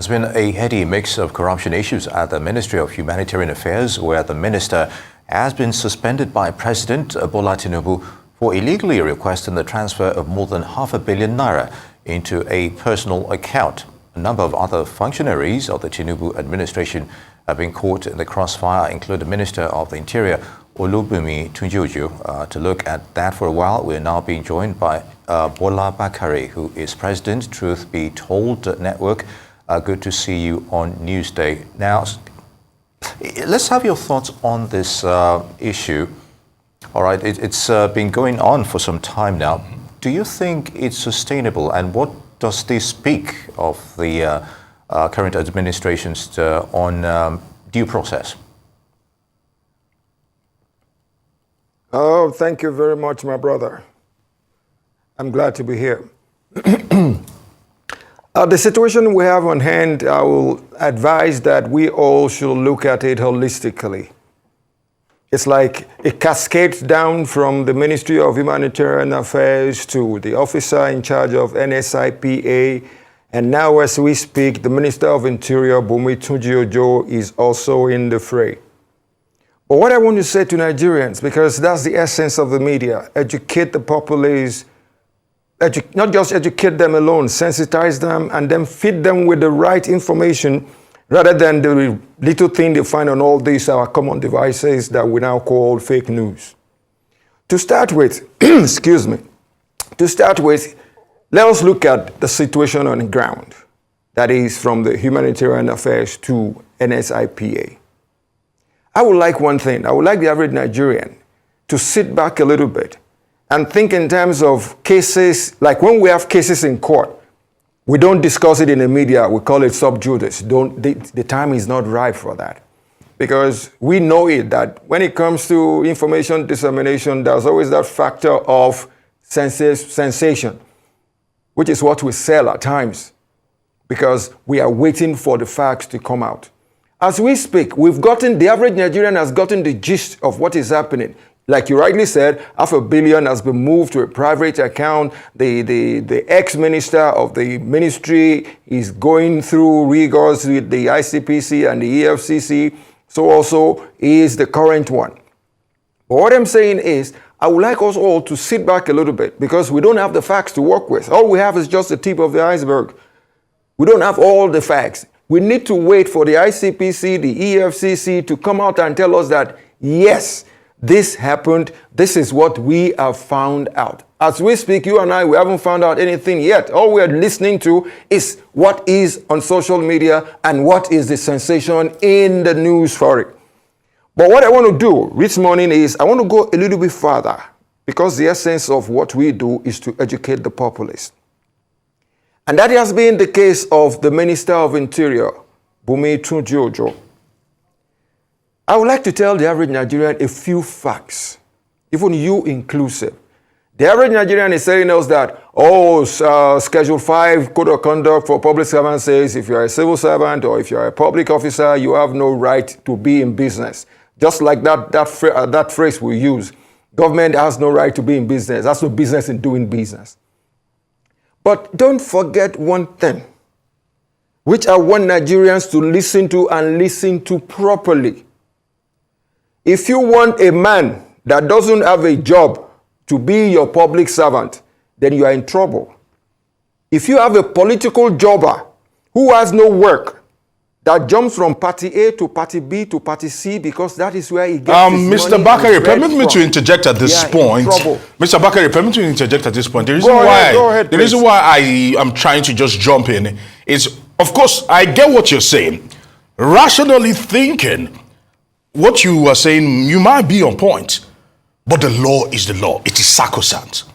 There's been a heady mix of corruption issues at the Ministry of Humanitarian Affairs, where the minister has been suspended by President Bola for illegally requesting the transfer of more than £500 million into a personal account. A number of other functionaries of the Tinubu administration have been caught in the crossfire, including the Minister of the Interior, Olubunmi Tunji-Ojo. To look at that for a while, we are now being joined by Bola Bakare, who is President, Truth Be Told Network. Good to see you on Newsday. Now, let's have your thoughts on this issue. All right, it's been going on for some time now. Do you think it's sustainable, and what does this speak of the current administration's on due process? Oh, thank you very much, my brother. I'm glad to be here. The situation we have on hand, I will advise that we all should look at it holistically. It's like it cascades down from the Ministry of Humanitarian Affairs to the officer in charge of NSIPA. And now as we speak, the Minister of Interior, Olubunmi Tunji-Ojo, is also in the fray. But what I want to say to Nigerians, because that's the essence of the media, educate the populace, not just educate them alone, sensitize them, and then feed them with the right information rather than the little thing they find on all these our common devices that we now call fake news. To start with, excuse me, let us look at the situation on the ground. That is from the Humanitarian Affairs to NSIPA. I would like one thing. I would like the average Nigerian to sit back a little bit and think in terms of cases, like when we have cases in court, we don't discuss it in the media, we call it sub judice. The time is not right for that. Because we know it, that when it comes to information dissemination, there's always that factor of sensation, which is what we sell at times, because we are waiting for the facts to come out. As we speak, the average Nigerian has gotten the gist of what is happening. Like you rightly said, $500 million has been moved to a private account. The ex-minister of the ministry is going through rigors with the ICPC and the EFCC. So also is the current one. But what I'm saying is, I would like us all to sit back a little bit, because we don't have the facts to work with. All we have is just the tip of the iceberg. We don't have all the facts. We need to wait for the ICPC, the EFCC to come out and tell us that, yes, this happened. This is what we have found out. As we speak, you and I, we haven't found out anything yet. All we are listening to is what is on social media and what is the sensation in the news for it. But what I want to do this morning is I want to go a little bit further, because the essence of what we do is to educate the populace. And that has been the case of the Minister of Interior, Olubunmi Tunji-Ojo. I would like to tell the average Nigerian a few facts, even you inclusive. The average Nigerian is telling us that, Schedule 5 Code of Conduct for Public Servants says if you're a civil servant or if you're a public officer, you have no right to be in business. Just like that phrase we use. Government has no right to be in business. That's no business in doing business. But don't forget one thing, which I want Nigerians to listen to and listen to properly. If you want a man that doesn't have a job to be your public servant, then you are in trouble. If you have a political jobber who has no work, that jumps from party A to party B to party C, because that is where he gets his Mr. money. Bakare, permit me to interject at this point. Mr. Bakare, permit me to interject at this point. The reason why I am trying to just jump in is, of course, I get what you're saying. Rationally thinking, what you are saying, you might be on point, but the law is the law. It is sacrosanct.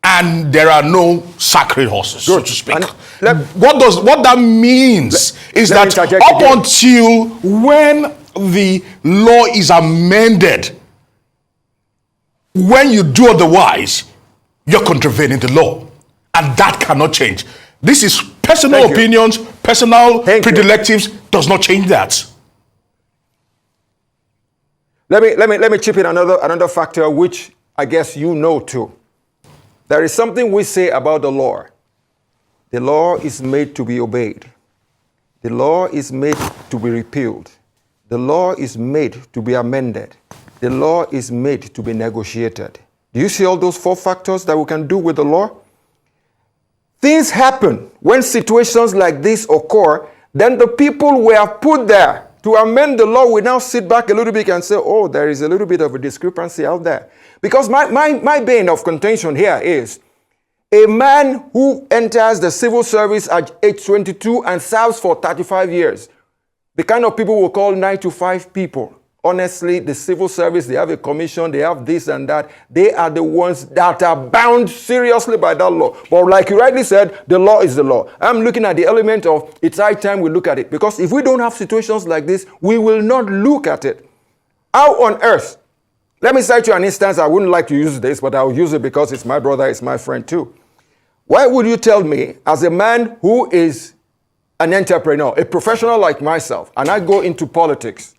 And there are no sacred horses, so to speak. What that means is that up until when the law is amended, when you do otherwise, you're contravening the law. And that cannot change. This is personal opinions, personal predilectives, does not change that. Let me chip in another factor, which I guess you know too. There is something we say about the law. The law is made to be obeyed. The law is made to be repealed. The law is made to be amended. The law is made to be negotiated. Do you see all those 4 factors that we can do with the law? Things happen when situations like this occur, then the people we have put there to amend the law will now sit back a little bit and say, oh, there is a little bit of a discrepancy out there. Because my bane of contention here is a man who enters the civil service at age 22 and serves for 35 years, the kind of people we call 9-to-5 people. Honestly, the civil service, they have a commission, they have this and that. They are the ones that are bound seriously by that law. But like you rightly said, the law is the law. I'm looking at the element of it's high time we look at it. Because if we don't have situations like this, we will not look at it. How on earth? Let me cite you an instance. I wouldn't like to use this, but I'll use it because it's my brother, it's my friend too. Why would you tell me, as a man who is an entrepreneur, a professional like myself, and I go into politics,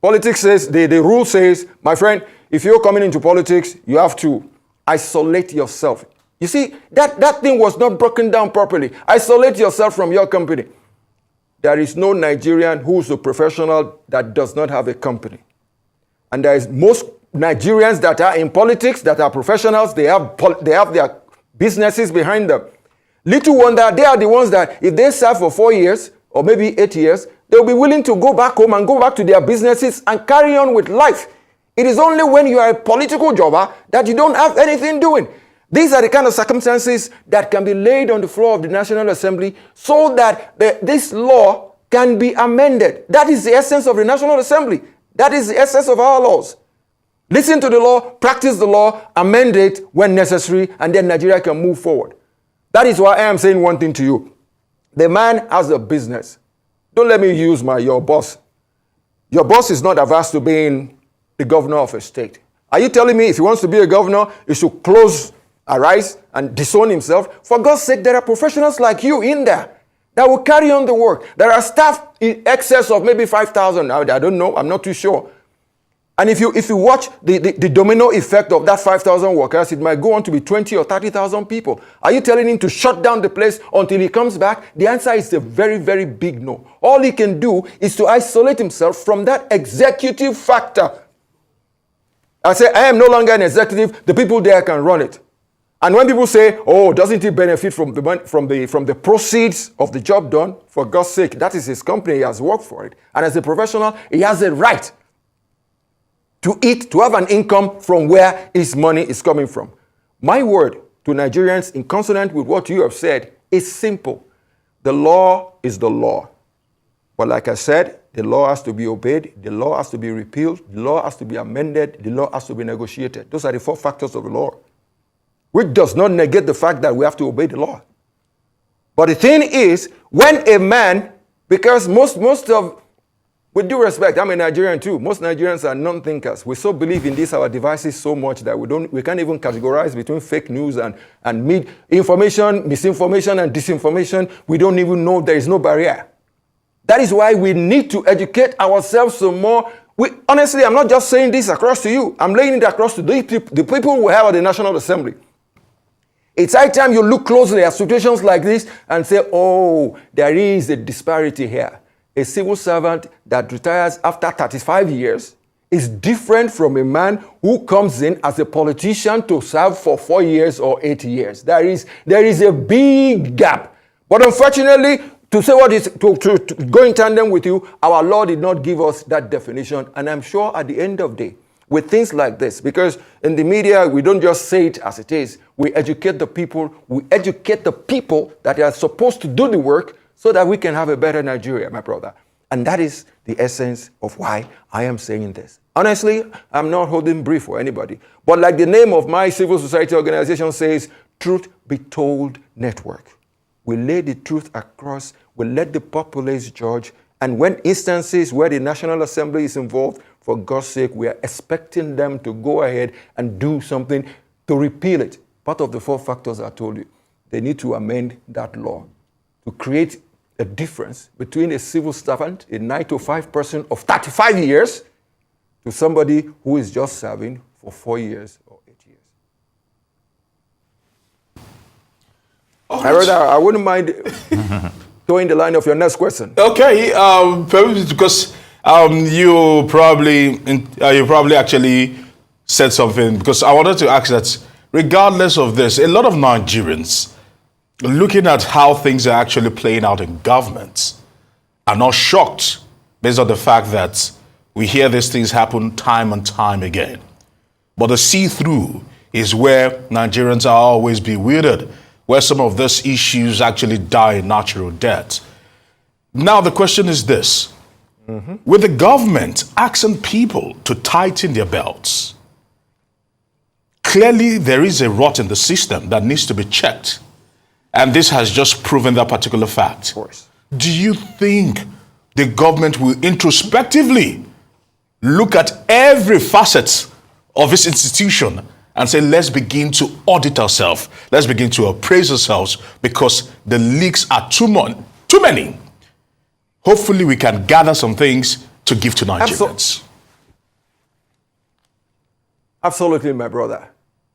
politics says, the rule says, my friend, if you're coming into politics, you have to isolate yourself. You see, that thing was not broken down properly. Isolate yourself from your company. There is no Nigerian who's a professional that does not have a company. And there is most Nigerians that are in politics, that are professionals, they have their businesses behind them. Little wonder, they are the ones that if they serve for 4 years or maybe 8 years, they'll be willing to go back home and go back to their businesses and carry on with life. It is only when you are a political jobber that you don't have anything doing. These are the kind of circumstances that can be laid on the floor of the National Assembly so that this law can be amended. That is the essence of the National Assembly. That is the essence of our laws. Listen to the law, practice the law, amend it when necessary, and then Nigeria can move forward. That is why I am saying one thing to you. The man has a business. Don't let me use your boss. Your boss is not averse to being the governor of a state. Are you telling me if he wants to be a governor, he should close her eyes and disown himself? For God's sake, there are professionals like you in there that will carry on the work. There are staff in excess of maybe 5,000. I don't know. I'm not too sure. And if you watch the domino effect of that 5,000 workers, it might go on to be 20 or 30,000 people. Are you telling him to shut down the place until he comes back? The answer is a very, very big no. All he can do is to isolate himself from that executive factor. I say, I am no longer an executive. The people there can run it. And when people say, oh, doesn't he benefit from the proceeds of the job done? For God's sake, that is his company. He has worked for it. And as a professional, he has a right to eat, to have an income from where his money is coming from. My word to Nigerians, in consonant with what you have said, is simple. The law is the law. But like I said, the law has to be obeyed, the law has to be repealed, the law has to be amended, the law has to be negotiated. Those are the 4 factors of the law, which does not negate the fact that we have to obey the law. But the thing is, when a man, because most of, with due respect, I'm a Nigerian too. Most Nigerians are non-thinkers. We so believe in our devices so much that we can't even categorize between fake news and information, misinformation, and disinformation. We don't even know there is no barrier. That is why we need to educate ourselves some more. Honestly, I'm not just saying this across to you. I'm laying it across to the people we have at the National Assembly. It's high time you look closely at situations like this and say, oh, there is a disparity here. A civil servant that retires after 35 years is different from a man who comes in as a politician to serve for 4 years or 8 years. There is a big gap. But unfortunately, to say what is to go in tandem with you, our Lord did not give us that definition. And I'm sure at the end of the day, with things like this, because in the media, we don't just say it as it is. We educate the people. We educate the people that are supposed to do the work so that we can have a better Nigeria, my brother. And that is the essence of why I am saying this. Honestly, I'm not holding brief for anybody. But like the name of my civil society organization says, Truth Be Told Network. We lay the truth across. We let the populace judge. And when instances where the National Assembly is involved, for God's sake, we are expecting them to go ahead and do something to repeal it. Part of the 4 factors I told you. They need to amend that law to create a difference between a civil servant, a 9-to-5 person of 35 years, to somebody who is just serving for 4 years or 8 years. I wouldn't mind towing the line of your next question. Okay, because you probably actually said something, because I wanted to ask that regardless of this, a lot of Nigerians looking at how things are actually playing out in government are not shocked based on the fact that we hear these things happen time and time again. But the see-through is where Nigerians are always bewildered, where some of these issues actually die a natural death. Now the question is this. With the government asking people to tighten their belts, clearly there is a rot in the system that needs to be checked. And this has just proven that particular fact. Of course. Do you think the government will introspectively look at every facet of this institution and say, let's begin to audit ourselves, let's begin to appraise ourselves, because the leaks are too many? Hopefully we can gather some things to give to Nigerians. Absolutely, my brother.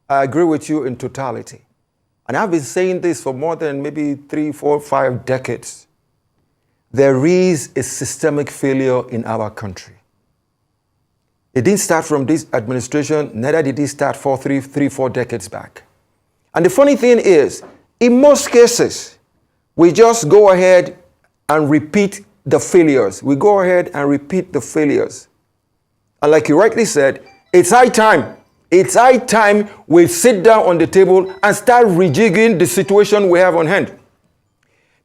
I agree with you in totality. And I've been saying this for more than maybe 3, 4, 5 decades. There is a systemic failure in our country. It didn't start from this administration, neither did it start 3, 4 decades back. And the funny thing is, in most cases, we just go ahead and repeat the failures. We go ahead and repeat the failures. And like you rightly said, it's high time. It's high time we sit down on the table and start rejigging the situation we have on hand.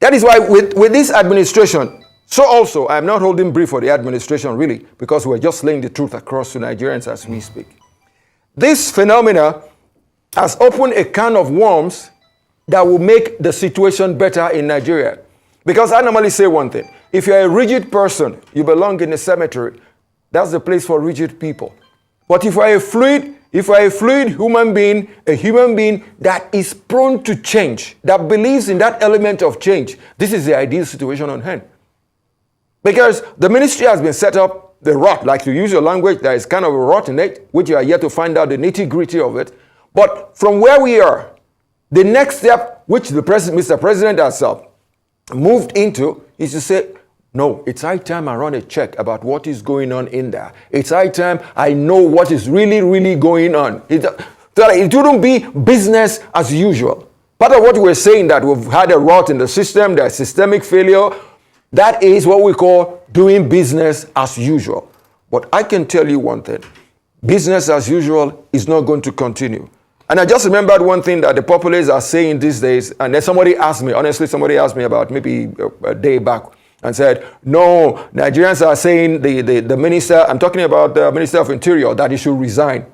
That is why with this administration, so also, I'm not holding brief for the administration really, because we're just laying the truth across to Nigerians as we speak. This phenomena has opened a can of worms that will make the situation better in Nigeria. Because I normally say one thing. If you're a rigid person, you belong in a cemetery. That's the place for rigid people. But if you're a fluid human being, a human being that is prone to change, that believes in that element of change, this is the ideal situation on hand. Because the ministry has been set up, the rot, like to use your language, there is kind of a rot in it, which you are yet to find out the nitty-gritty of it. But from where we are, the next step, which the Mr. President has moved into, is to say, no, it's high time I run a check about what is going on in there. It's high time I know what is really, really going on. It wouldn't be business as usual. Part of what we're saying, that we've had a rot in the system, there's systemic failure, that is what we call doing business as usual. But I can tell you one thing. Business as usual is not going to continue. And I just remembered one thing that the populace are saying these days, and then somebody asked me about maybe a day back, and said, no, Nigerians are saying the minister, I'm talking about the Minister of Interior, that he should resign.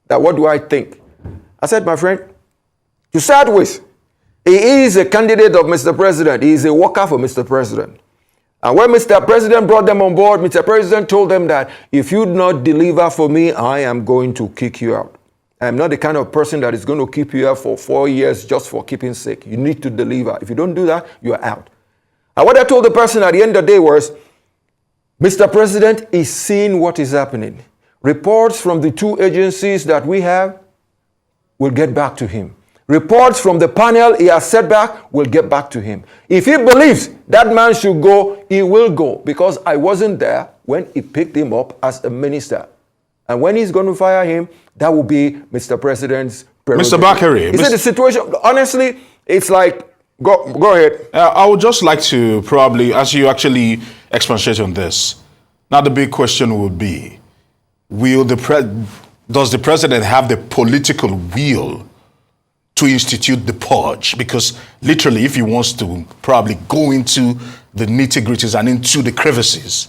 That what do I think? I said, my friend, to start with, he is a candidate of Mr. President. He is a worker for Mr. President. And when Mr. President brought them on board, Mr. President told them that if you do not deliver for me, I am going to kick you out. I am not the kind of person that is going to keep you out for 4 years just for keeping sake. You need to deliver. If you don't do that, you are out. And what I told the person at the end of the day was, Mr. President is seeing what is happening. Reports from the 2 agencies that we have will get back to him. Reports from the panel he has set back will get back to him. If he believes that man should go, he will go, because I wasn't there when he picked him up as a minister. And when he's going to fire him, that will be Mr. President's prerogative. Mr. Bakare. Is it the situation? Honestly, it's like, go ahead. I would just like to probably, as you actually expatiate on this, now the big question would be, does the president have the political will to institute the purge? Because literally, if he wants to probably go into the nitty-gritties and into the crevices,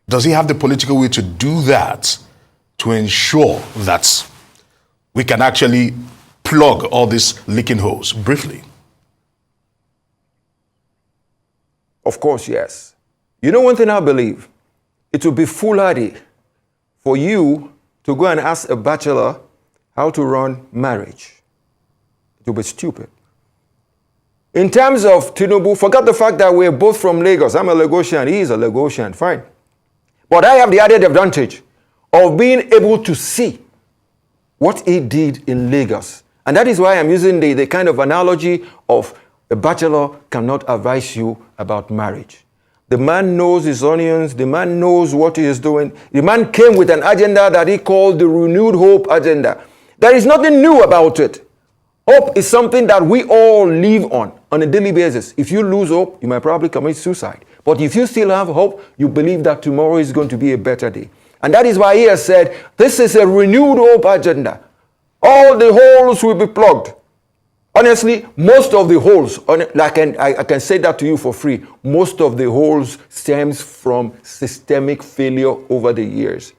does he have the political will to do that, to ensure that we can actually plug all these leaking holes? Briefly. Of course, yes. You know one thing I believe? It would be foolhardy for you to go and ask a bachelor how to run marriage. It would be stupid. In terms of Tinubu, forget the fact that we're both from Lagos. I'm a Lagosian, he is a Lagosian, fine. But I have the added advantage of being able to see what he did in Lagos. And that is why I'm using the kind of analogy of A bachelor cannot advise you about marriage. The man knows his onions. The man knows what he is doing. The man came with an agenda that he called the renewed hope agenda. There is nothing new about it. Hope is something that we all live on a daily basis. If you lose hope, you might probably commit suicide. But if you still have hope, you believe that tomorrow is going to be a better day. And that is why he has said, this is a renewed hope agenda. All the holes will be plugged. Honestly, most of the holes, I can say that to you for free, most of the holes stems from systemic failure over the years.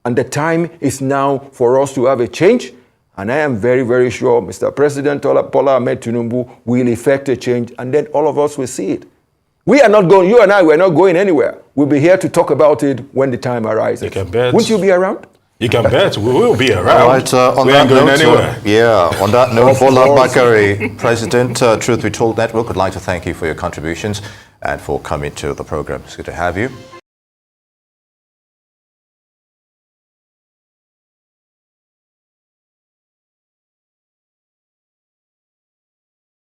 And the time is now for us to have a change. And I am very, very sure Mr. President Bola Ahmed Tinubu will effect a change, and then all of us will see it. We are not going, you and I, we're not going anywhere. We'll be here to talk about it when the time arises. You can bet. Won't you be around? You can bet we will be around. All right, on we that ain't going note, anywhere. On that note, Bola Bakare, President, Truth Be Told Network, would like to thank you for your contributions and for coming to the program. It's good to have you.